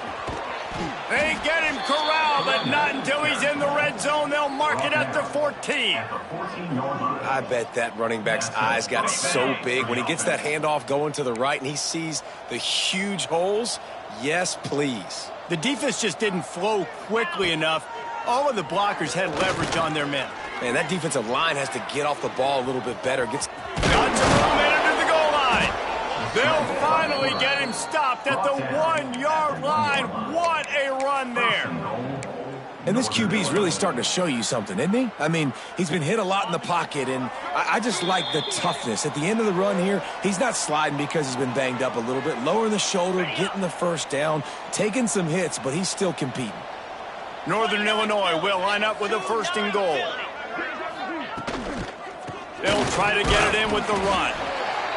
They get him corralled, but not until he's in the red zone. They'll mark it at the 14. I bet that running back's eyes got so big when he gets that handoff going to the right and he sees the huge holes. Yes, please. The defense just didn't flow quickly enough. All of the blockers had leverage on their men. Man, that defensive line has to get off the ball a little bit better. Got some room into the goal line. They'll finally get him stopped at the 1 yard line. What a run there. And this QB's really starting to show you something, isn't he? I mean, he's been hit a lot in the pocket, and I just like the toughness. At the end of the run here, he's not sliding because he's been banged up a little bit. Lowering the shoulder, getting the first down, taking some hits, but he's still competing. Northern Illinois will line up with a 1st and goal. They'll try to get it in with the run.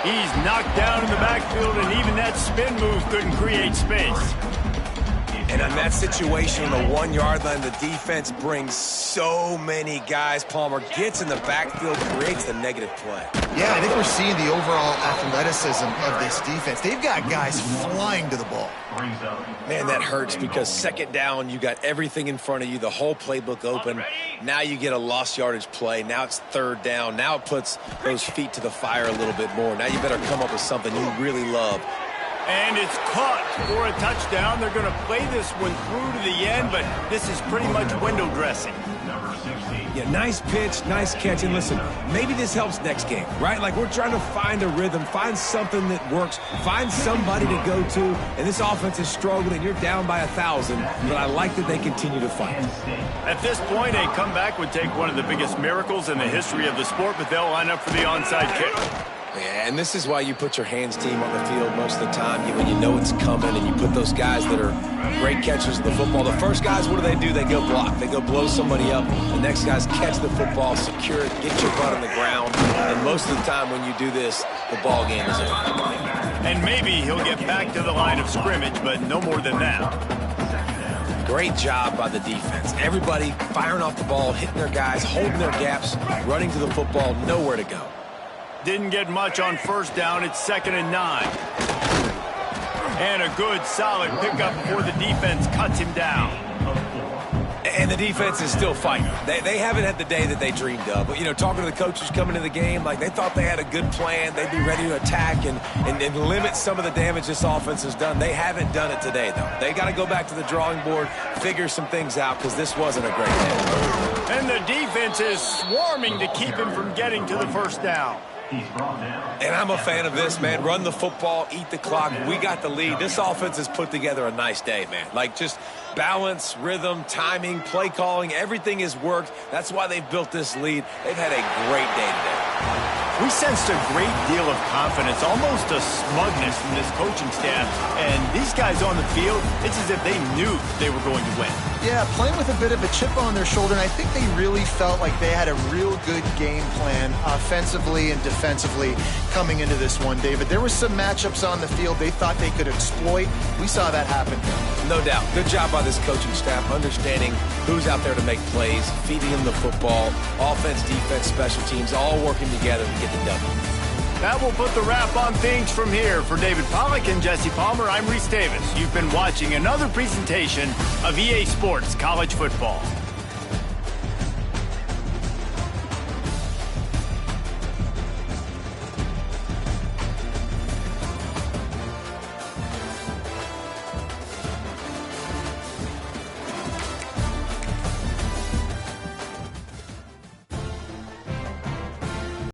He's knocked down in the backfield, and even that spin move couldn't create space. And on that situation, the 1 yard line, the defense brings so many guys. Palmer gets in the backfield, creates the negative play. Yeah, I think we're seeing the overall athleticism of this defense. They've got guys flying to the ball. Man, that hurts because second down, you got everything in front of you, the whole playbook open. Now you get a lost yardage play. Now it's third down. Now it puts those feet to the fire a little bit more. Now you better come up with something you really love. And it's caught for a touchdown. They're going to play this one through to the end, but this is pretty much window dressing. Yeah, nice pitch, nice catch. And listen, maybe this helps next game, right? Like we're trying to find a rhythm, find something that works, find somebody to go to. And this offense is struggling. You're down by 1,000, but I like that they continue to fight. At this point, a comeback would take one of the biggest miracles in the history of the sport, but they'll line up for the onside kick. Yeah, and this is why you put your hands team on the field most of the time when you know it's coming, and you put those guys that are great catchers of the football. The first guys, what do? They go block. They go blow somebody up. The next guys catch the football, secure it, get your butt on the ground. And most of the time when you do this, the ball game is over. And maybe he'll get back to the line of scrimmage, but no more than that. Great job by the defense. Everybody firing off the ball, hitting their guys, holding their gaps, running to the football, nowhere to go. Didn't get much on first down. It's 2nd and 9. And a good, solid pickup before the defense cuts him down. And the defense is still fighting. They haven't had the day that they dreamed of. But, you know, talking to the coaches coming into the game, like they thought they had a good plan. They'd be ready to attack and limit some of the damage this offense has done. They haven't done it today, though. They got to go back to the drawing board, figure some things out, because this wasn't a great day. And the defense is swarming to keep him from getting to the first down. He's brought down. And I'm a fan of this, man. Run the football, eat the clock. We got the lead. This offense has put together a nice day, man. Like, just balance, rhythm, timing, play calling, everything has worked. That's why they've built this lead. They've had a great day today. We sensed a great deal of confidence, almost a smugness from this coaching staff. And these guys on the field, it's as if they knew they were going to win. Yeah, playing with a bit of a chip on their shoulder, and I think they really felt like they had a real good game plan offensively and defensively coming into this one, David. There were some matchups on the field they thought they could exploit. We saw that happen. No doubt. Good job by this coaching staff, understanding who's out there to make plays, feeding them the football, offense, defense, special teams, all working together to get the W. That will put the wrap on things from here. For David Pollack and Jesse Palmer, I'm Reese Davis. You've been watching another presentation of EA Sports College Football.